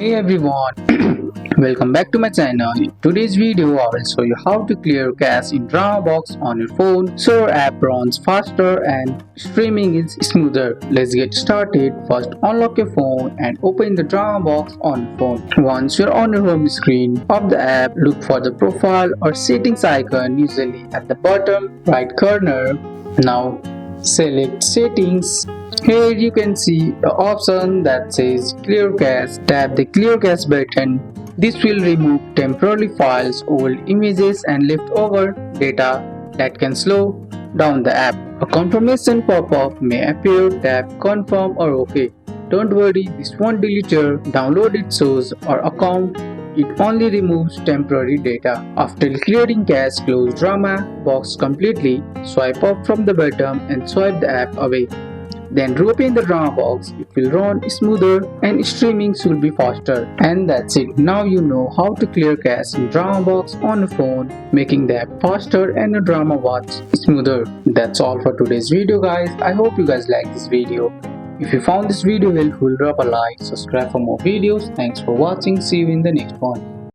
Hey everyone, welcome back to my channel. In today's video, I will show you how to clear cache in DramaBox on your phone so your app runs faster and streaming is smoother. Let's get started. First, unlock your phone and open the DramaBox on your phone. Once you're on your home screen of the app, look for the profile or settings icon, usually at the bottom right corner. Now, select settings. Here you can see the option that says Clear Cache. Tap the Clear Cache button. This will remove temporary files, old images and leftover data that can slow down the app. A confirmation pop-up may appear. Tap Confirm or OK. Don't worry, this won't delete your downloaded source or account. It only removes temporary data. After clearing cache, close DramaBox completely. Swipe up from the bottom and swipe the app away. Then reopen the DramaBox. It will run smoother and streaming should be faster. And that's it. Now you know how to clear cache in DramaBox on your phone, making the app faster and your drama watch smoother. That's all for today's video, guys. I hope you guys like this video. If you found this video helpful, drop a like, subscribe for more videos. Thanks for watching. See you in the next one.